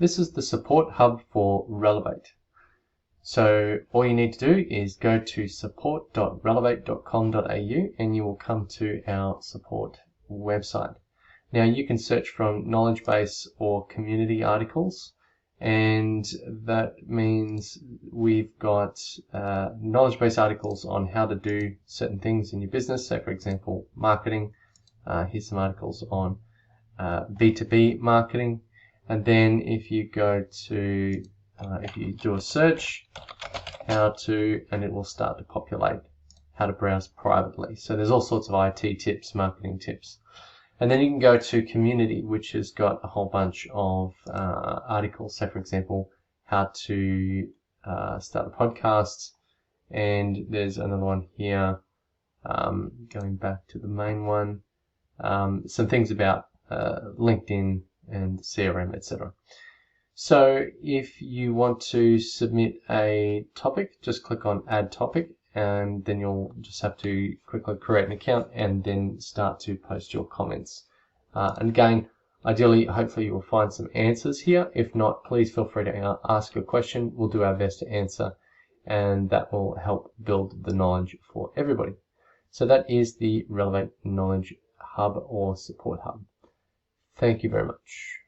This is the support hub for Relevate. So all you need to do is go to support.relevate.com.au and you will come to our support website. Now you can search from knowledge base or community articles, and that means we've got knowledge base articles on how to do certain things in your business. So for example, marketing. Here's some articles on B2B marketing. And then if you go to, if you do a search, how to, and it will start to populate how to browse privately. So there's all sorts of IT tips, marketing tips. And then you can go to community, which has got a whole bunch of articles. So for example, how to start a podcast. And there's another one here, going back to the main one. Some things about LinkedIn and CRM, etc. So if you want to submit a topic, just click on Add Topic, and then you'll just have to quickly create an account and then start to post your comments. And again, ideally, hopefully you will find some answers here. If not, please feel free to ask a question. We'll do our best to answer, and that will help build the knowledge for everybody. So that is the Relevate Knowledge Hub or Support Hub. Thank you very much.